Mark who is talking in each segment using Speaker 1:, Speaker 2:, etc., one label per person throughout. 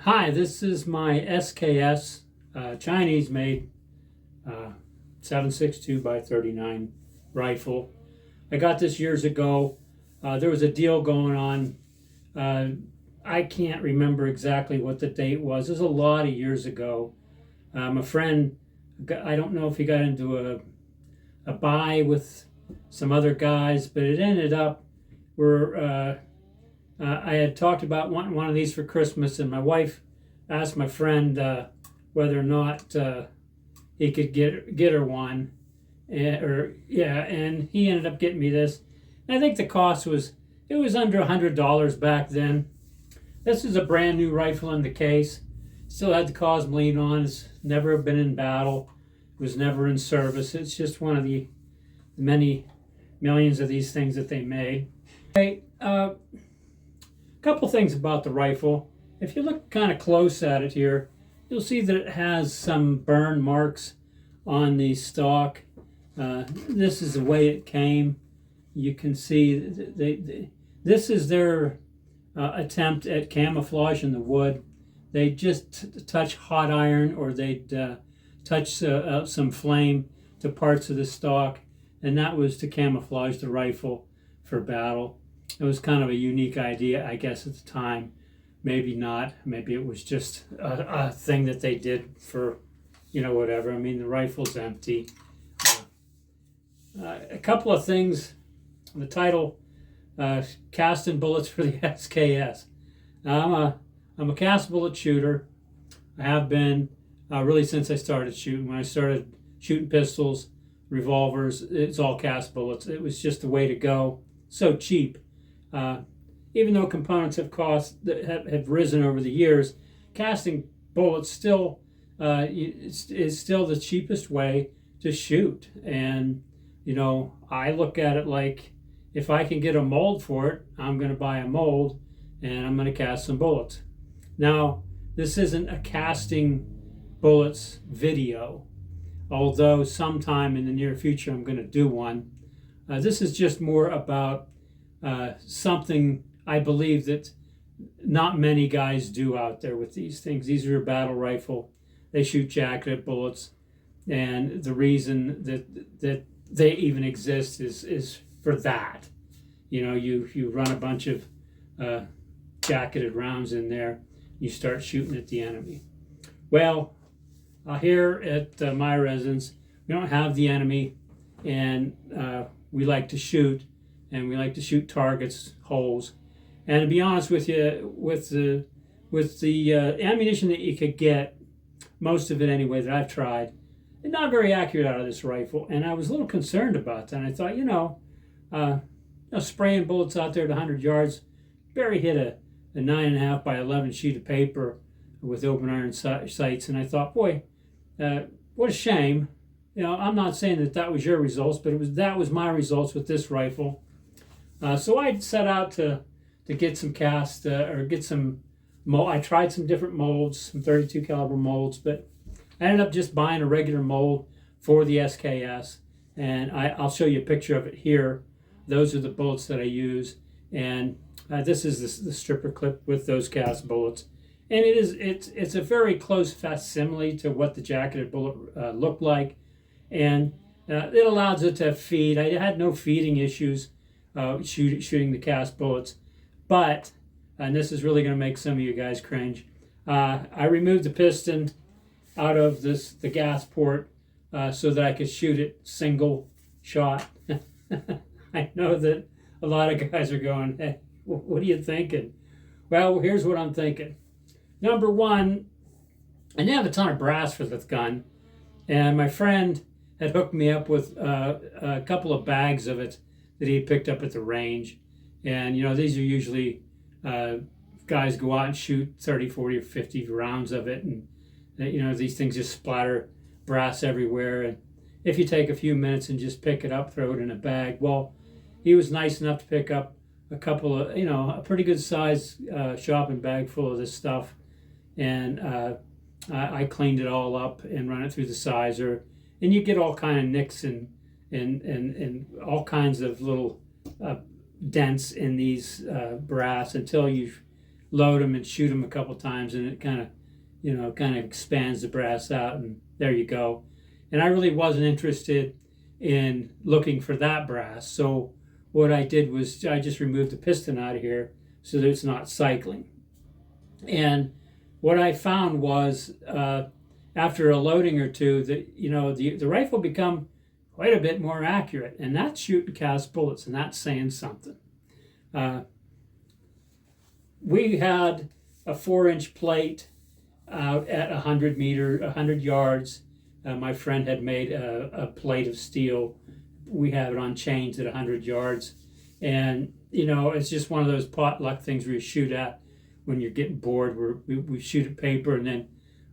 Speaker 1: Hi, this is my SKS Chinese made 7.62 by 39 rifle. I got this years ago. There was a deal going on. I can't remember exactly what the date was. It was a lot of years ago. A friend, I don't know if he got into a buy with some other guys, but it ended up where I had talked about wanting one of these for Christmas, and my wife asked my friend whether or not he could get her one, and he ended up getting me this. And I think the cost was under $100 back then. This is a brand new rifle in the case. Still had the cause bleed on. It's never been in battle. It was never in service. It's just one of the many millions of these things that they made. Okay, couple things about the rifle. If you look kind of close at it here, you'll see that it has some burn marks on the stock. This is the way it came. You can see this is their attempt at camouflage in the wood. They just touch hot iron, or they'd touch some flame to parts of the stock, and that was to camouflage the rifle for battle. It was kind of a unique idea, I guess, at the time. Maybe not. Maybe it was just a thing that they did for, whatever. I mean, the rifle's empty. A couple of things. The title, Casting Bullets for the SKS. Now, I'm a cast bullet shooter. I have been really since I started shooting. When I started shooting pistols, revolvers, it's all cast bullets. It was just the way to go. So cheap. Even though components have risen over the years, casting bullets still is still the cheapest way to shoot. And I look at it like, if I can get a mold for it, I'm going to buy a mold and I'm going to cast some bullets. Now, this isn't a casting bullets video, although sometime in the near future I'm going to do one. This is just more about something I believe that not many guys do out there with these things. These are a battle rifle. They shoot jacketed bullets, and the reason that they even exist is for that. You run a bunch of jacketed rounds in there, you start shooting at the enemy. Well, here at my residence, we don't have the enemy, and we like to shoot. And we like to shoot targets, holes. And to be honest with you, with the ammunition that you could get, most of it anyway that I've tried, it's not very accurate out of this rifle. And I was a little concerned about that. And I thought, spraying bullets out there at 100 yards, barely hit a 9.5 by 11 sheet of paper with open iron sights. And I thought, boy, what a shame. I'm not saying that was your results, but that was my results with this rifle. So I set out to get some cast or get some mold. I tried some different molds, some 32 caliber molds, but I ended up just buying a regular mold for the SKS, and I'll show you a picture of it here. Those are the bullets that I use, and this is the stripper clip with those cast bullets, and it's a very close facsimile to what the jacketed bullet looked like, and it allows it to feed. I had no feeding issues shooting the cast bullets, but, and this is really going to make some of you guys cringe, I removed the piston out of the gas port so that I could shoot it single shot. I know that a lot of guys are going, hey, what are you thinking? Well, here's what I'm thinking. Number one, I didn't have a ton of brass for this gun, and my friend had hooked me up with a couple of bags of it that he picked up at the range. And these are usually guys go out and shoot 30, 40, or 50 rounds of it, and these things just splatter brass everywhere. And if you take a few minutes and just pick it up, throw it in a bag. Well, he was nice enough to pick up a couple of, a pretty good size shopping bag full of this stuff, and I cleaned it all up and run it through the sizer, and you get all kind of nicks and all kinds of little dents in these brass until you've load them and shoot them a couple times, and it kind of expands the brass out, and there you go. And I really wasn't interested in looking for that brass, so what I did was I just removed the piston out of here so that it's not cycling. And what I found was after a loading or two, that the rifle become quite a bit more accurate, and that's shooting cast bullets, and that's saying something. We had a 4-inch plate out at 100 yards. My friend had made a plate of steel. We have it on chains at 100 yards. And, it's just one of those potluck things where you shoot at when you're getting bored. We shoot at paper, and then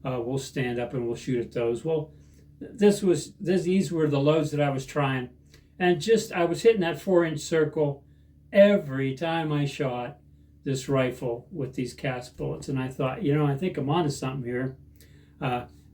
Speaker 1: we'll stand up and we'll shoot at those. Well, these were the loads that I was trying. And I was hitting that 4-inch circle every time I shot this rifle with these cast bullets. And I thought, I think I'm onto something here.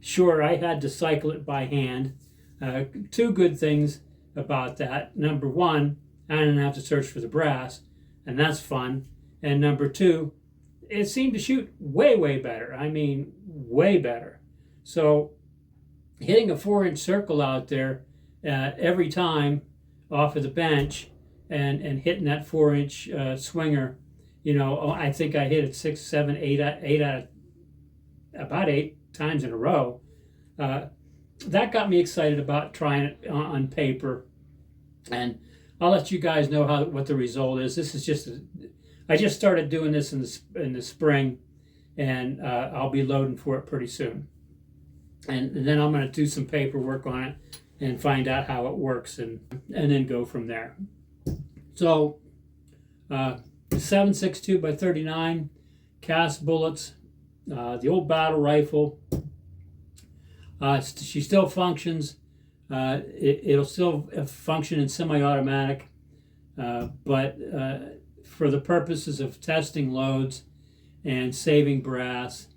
Speaker 1: Sure, I had to cycle it by hand. Two good things about that. Number one, I didn't have to search for the brass, and that's fun. And number two, it seemed to shoot way, way better. I mean, way better. So hitting a 4-inch circle out there every time off of the bench and hitting that 4-inch swinger, I think I hit it 6, 7, 8 about 8 times in a row. That got me excited about trying it on paper, and I'll let you guys know what the result is. This is I just started doing this in the spring, and I'll be loading for it pretty soon. And then I'm going to do some paperwork on it and find out how it works, and then go from there. So 7.62 by 39 cast bullets, the old battle rifle. She still functions. It'll still function in semi-automatic, but for the purposes of testing loads and saving brass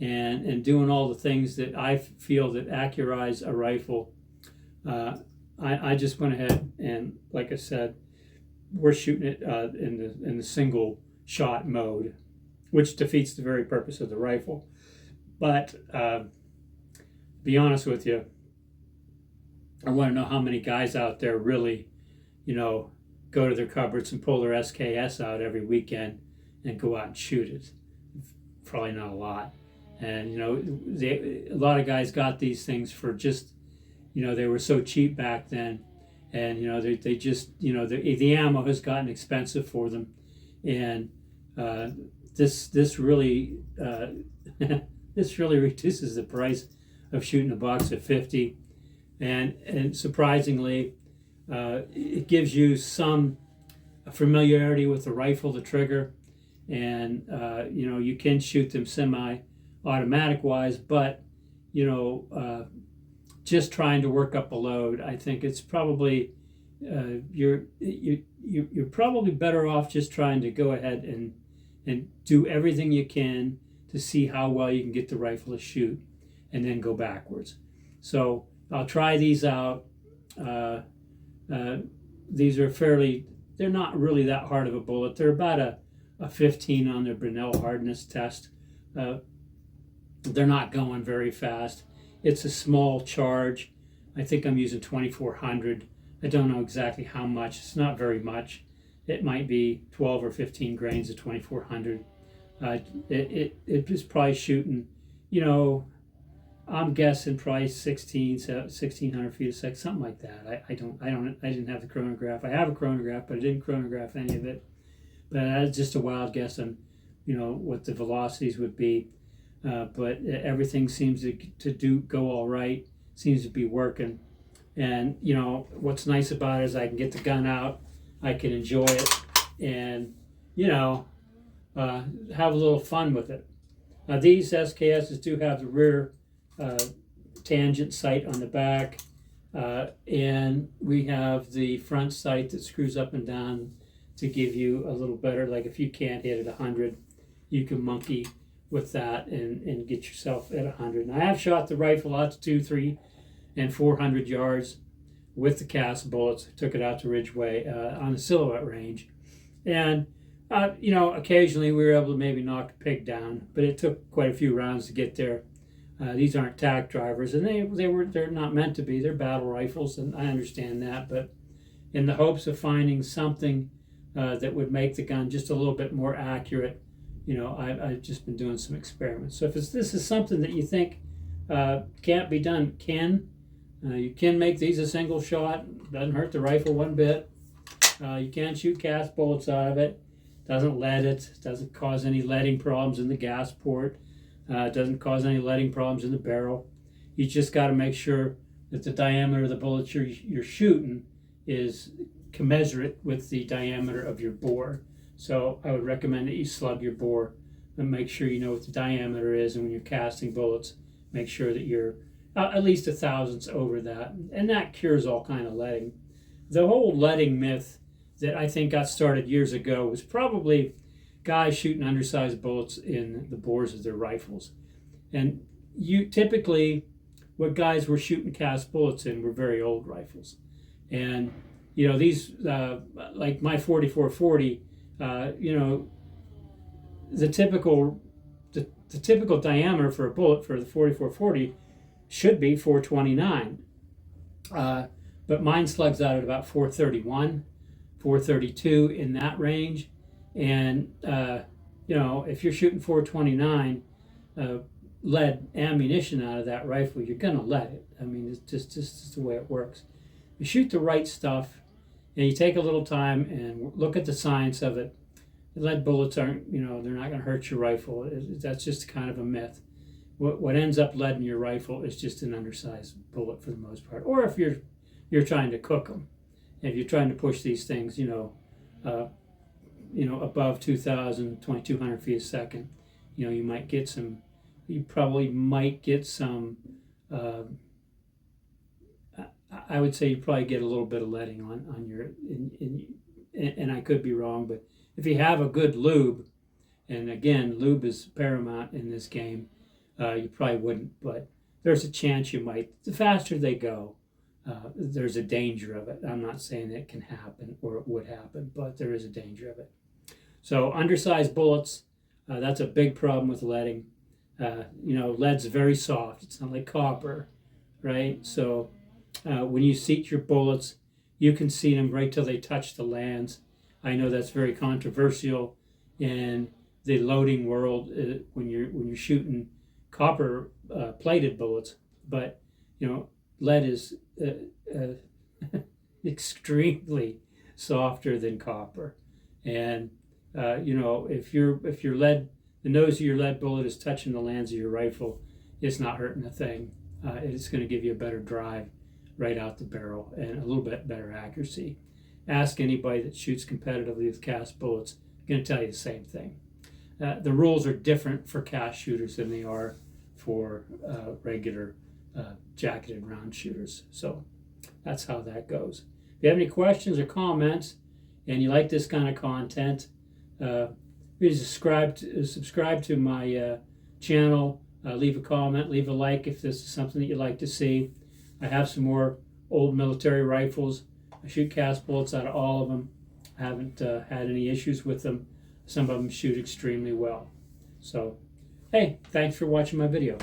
Speaker 1: and doing all the things that I feel that accurize a rifle, I just went ahead and, like I said, we're shooting it in the single shot mode, which defeats the very purpose of the rifle. But be honest with you, I want to know how many guys out there really, go to their cupboards and pull their SKS out every weekend and go out and shoot it. Probably not a lot. And, a lot of guys got these things for just, they were so cheap back then. And, they just, the ammo has gotten expensive for them. And this really, this really reduces the price of shooting a box of 50. And surprisingly, it gives you some familiarity with the rifle, the trigger, and you can shoot them semi-automatic wise, but just trying to work up a load, I think it's probably you're probably better off just trying to go ahead and do everything you can to see how well you can get the rifle to shoot, and then go backwards. So I'll try these out. These are they're not really that hard of a bullet. They're about a 15 on their Brunel hardness test. They're not going very fast. It's a small charge. I think I'm using 2400. I don't know exactly how much. It's not very much. It might be 12 or 15 grains of 2400. It is probably shooting, I'm guessing probably 1600 feet a second, something like that. I didn't have the chronograph. I have a chronograph, but I didn't chronograph any of it. But that's just a wild guess on, what the velocities would be. But everything seems to go all right. Seems to be working. And what's nice about it is I can get the gun out, I can enjoy it, and have a little fun with it. These SKSs do have the rear tangent sight on the back, and we have the front sight that screws up and down to give you a little better, like if you can't hit at 100, you can monkey with that and get yourself at 100. And I have shot the rifle out to 200, 300, and 400 yards with the cast bullets. I took it out to Ridgeway on the Silhouette range, and You know, occasionally we were able to maybe knock a pig down, but it took quite a few rounds to get there. These aren't tack drivers, and they're not meant to be. They're battle rifles, and I understand that. But in the hopes of finding something that would make the gun just a little bit more accurate, you know, I've just been doing some experiments. So if this is something that you think can't be done, you can make these a single shot. Doesn't hurt the rifle one bit. You can shoot cast bullets out of it. Doesn't lead it. Doesn't cause any leading problems in the gas port. Doesn't cause any leading problems in the barrel. You just got to make sure that the diameter of the bullets you're shooting is commensurate with the diameter of your bore. So I would recommend that you slug your bore and make sure you know what the diameter is, and when you're casting bullets, make sure that you're at least a thousandths over that, and that cures all kind of leading. The whole leading myth that I think got started years ago was probably guys shooting undersized bullets in the bores of their rifles. And typically what guys were shooting cast bullets in were very old rifles. And you know, these like my 4440, you know, the typical diameter for a bullet for the 4440 should be 429, but mine slugs out at about 431, 432, in that range. And you know, if you're shooting 429 lead ammunition out of that rifle, you're gonna lead it. I mean, it's just the way it works. You shoot the right stuff, and you take a little time and look at the science of it. Lead bullets aren't, you know, they're not going to hurt your rifle. That's just kind of a myth. What ends up leading your rifle is just an undersized bullet for the most part. Or if you're trying to cook them, if you're trying to push these things, you know, above 2,000, 2,200 feet a second, you know, you might get some. You probably might get some. I would say you probably get a little bit of leading on your, and I could be wrong, but if you have a good lube, and again, lube is paramount in this game, you probably wouldn't, but there's a chance you might. The faster they go, there's a danger of it. I'm not saying it can happen or it would happen, but there is a danger of it. So undersized bullets, that's a big problem with leading. You know, lead's very soft. It's not like copper, right? So when you seat your bullets, you can seat them right till they touch the lands. I know that's very controversial in the loading world when you're shooting copper plated bullets, but you know, lead is extremely softer than copper, and you know, if your lead, the nose of your lead bullet is touching the lands of your rifle, it's not hurting a thing. It's going to give you a better drive right out the barrel and a little bit better accuracy. Ask anybody that shoots competitively with cast bullets, I'm going to tell you the same thing. The rules are different for cast shooters than they are for regular jacketed round shooters. So that's how that goes. If you have any questions or comments and you like this kind of content, please subscribe to my channel. Leave a comment, leave a like if this is something that you'd like to see. I have some more old military rifles. I shoot cast bullets out of all of them. I haven't had any issues with them. Some of them shoot extremely well. So, hey, thanks for watching my video.